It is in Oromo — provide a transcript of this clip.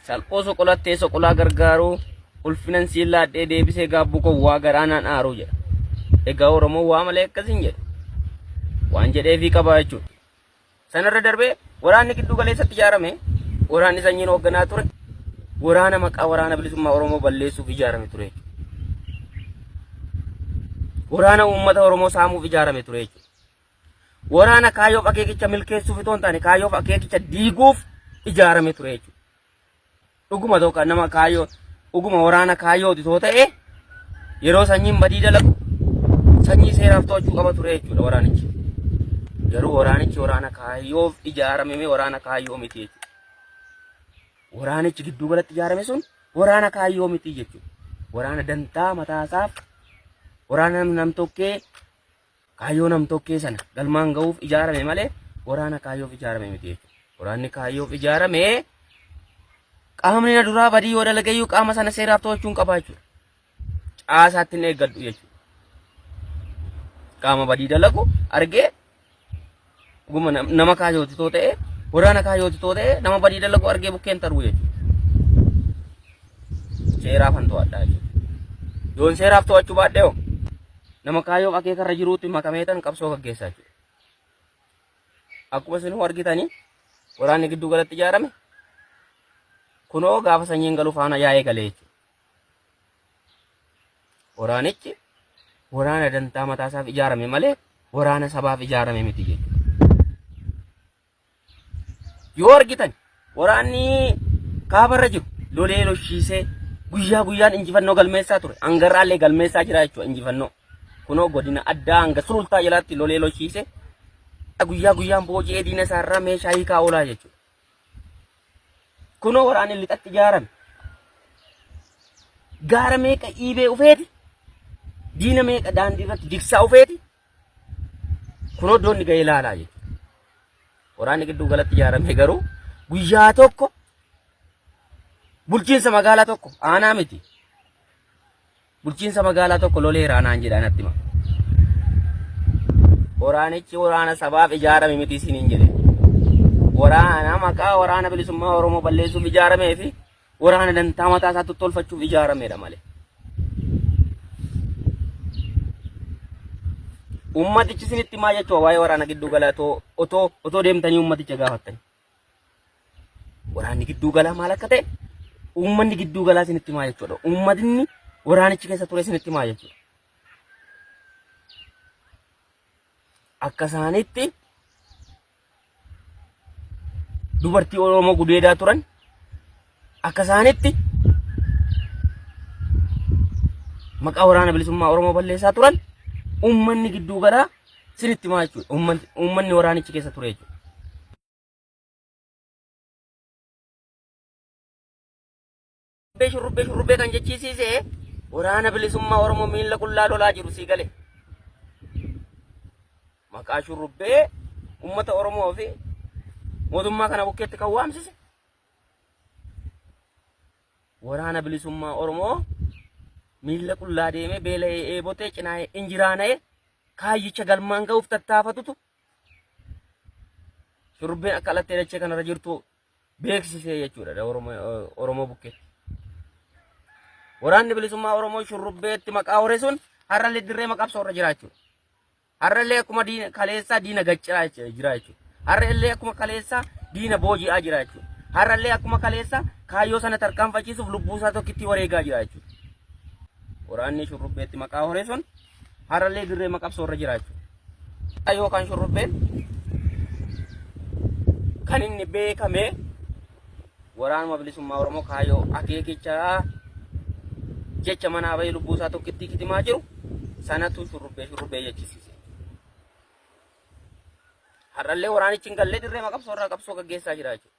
salphoo soqolattee soqolaa gargaaruu ulfinan sillaadhee deebisee gaabbuu koo waa garaanaan aaruu jedha. Egaa Oromoo waa malee akkasiin jedha. Waan jedheefii qaba jechuudha. Sanarra darbee waraanni giddu galeessatti ijaarame waraanni sanyiin hoogganaa ture waraana maqaa waraana bilisummaa Oromoo balleessuuf ijaarame ture jechuudha. Waraana uummata Oromoo saamuuf ijaarame ture jechuudha. Waraana kaayyoof akeekicha milkeessuuf itoo hin taane kaayyoof akeekicha diiguuf ijaarame ture jechuudha. Dhuguma tokko nama kaayyoo dhuguma waraana kaayyooti too ta'e yeroo sanyiin badii dalagu sanyii seeraaf to'achuu qaba ture jechuudha waraanichi. Garuu waraanichi waraana kaayyoof ijaarame waraana kaayyoo miti jechuudha. Waraanichi gidduu galatti ijaarame sun waraana kaayyoo miti jechuudha. Waraana dantaa mataasaaf waraana namtokkee kaayyoo namtokkee sana galmaan ga'uuf ijaarame malee waraana kaayyoof ijaarame miti jechuudha. Waraanni kaayyoof ijaarame qaamni na duraa badii yoo dalagayyuu qaama sana seeraaf to'achuun qaba jechuudha. Caasaatti hin eeggadhu jechuudha. Qaama badii dalagu argee dhuguma nama kaayyooti too ta'e waraana kaayyooti too ta'e nama badii dalagu argee bukkeen taruu jechuudha. Seeraaf han to'adhaa jechuudha. Yoon seeraaf to'achuu baadhee hoo nama kaayyoof akeekarra jiruutti makameetan qabsoo gaggeessaa jechuudha. Akkuma isin argitanii waraanni gidduu galatti ijaarame kunoo gaafa sanyiin galu faana yaa'ee galee jechuudha. Waraanichi waraana dantaa mataasaaf ijaarame malee waraana sabaaf ijaarame miti jechuudha. Yoo argitan waraanni kaabarra jiru lolee loshiisee guyyaa guyyaan injifannoo galmeessaa ture. Hangarraallee galmeessaa jira jechuudha injifannoo. Kunoo godina addaa hanga sulultaa jalaatti lolee loshiisee guyyaa guyyaan booji'ee diina isaarraa meeshaa hiikaa oolaa jechuudha. Kunoo waraanni lixatti ijaarame. Gaara meeqa dhiibee ufeeti? Diina meeqa daandii irratti digsaa ufeeti? Kunoo iddoonni ga'ee ilaalaa jechuudha. Waraanni gidduu galatti ijaarame garuu guyyaa tokko bulchiinsa magaalaa tokko aanaa miti. Bulchiinsa magaalaa tokko loleera aanaan jedhaan natti hima. Waraanichi waraana sabaaf ijaarame miti isiniin jedhe. Waraana maqaa waraana bilisummaa Oromoo balleessuuf ijaaramee fi waraana dantaa mataa isaa tottolfachuuf ijaaramedha malee. Ummatichi isinitti maa jechuudha waa'ee waraana gidduu galaa otoo deemtanii ummaticha gaafattani. Waraanni gidduu galaa maal akka ta'e ummanni gidduu galaa isinitti maa jechuudha. Ummatni waraanichi keessa ture isinitti maa jechuudha. Akka isaanitti dubartii Oromoo gudeedaa turan akka isaanitti maqaa waraana bilisummaa Oromoo balleessaa turan ummanni gidduu galaa isinitti maa jechuudha. Ummanni waraanichi keessa ture jechuudha. Shurrubbee kan jechiisise waraana bilisummaa Oromoo miila qullaa lolaa jiru sii gale. Maqaa shurrubbee ummata Oromoo fi mootummaa kana bukkeetti kan waamsise waraana bilisummaa Oromoo miila qullaa deemee beela'ee eebotee cinaa'ee injiraana'ee kaayyicha galmaan ga'uuf tattaafatutu shurrubbeen akka alattee dachee kanarra jirtu beeksisee jechuudha Oromoo bukkeetti. Waraanni bilisummaa Oromoo shurrubbeetti maqaa hore sun har'allee dirree maqabsoorra jira jechuudha. Har'allee akkuma kaleessaa diina gacciraa jira jechuudha. Har'allee akkuma kaleessaa diina booji'aa jira jechuudha. Har'allee akkuma kaleessaa kaayyoo sana tarkaanfachiisuuf lubbuusaa tokkitti wareegaa jira jechuudha. Waraanni shurrubbeetti maqaa hore sun har'allee dirree maqabsoorra jira jechuudha. Yookaan shurrubbeen kan inni beekame waraanuma bilisummaa Oromoo kaayyoo akeekichaa jecha manaa bahee lubbuusaa tokkitti kitimaa jiru sanatu shurrubbee jechisiise. Har'allee waraanichi hin gallee dirree maqabsoorraa qabsoo gaggeessaa jira jechuudha.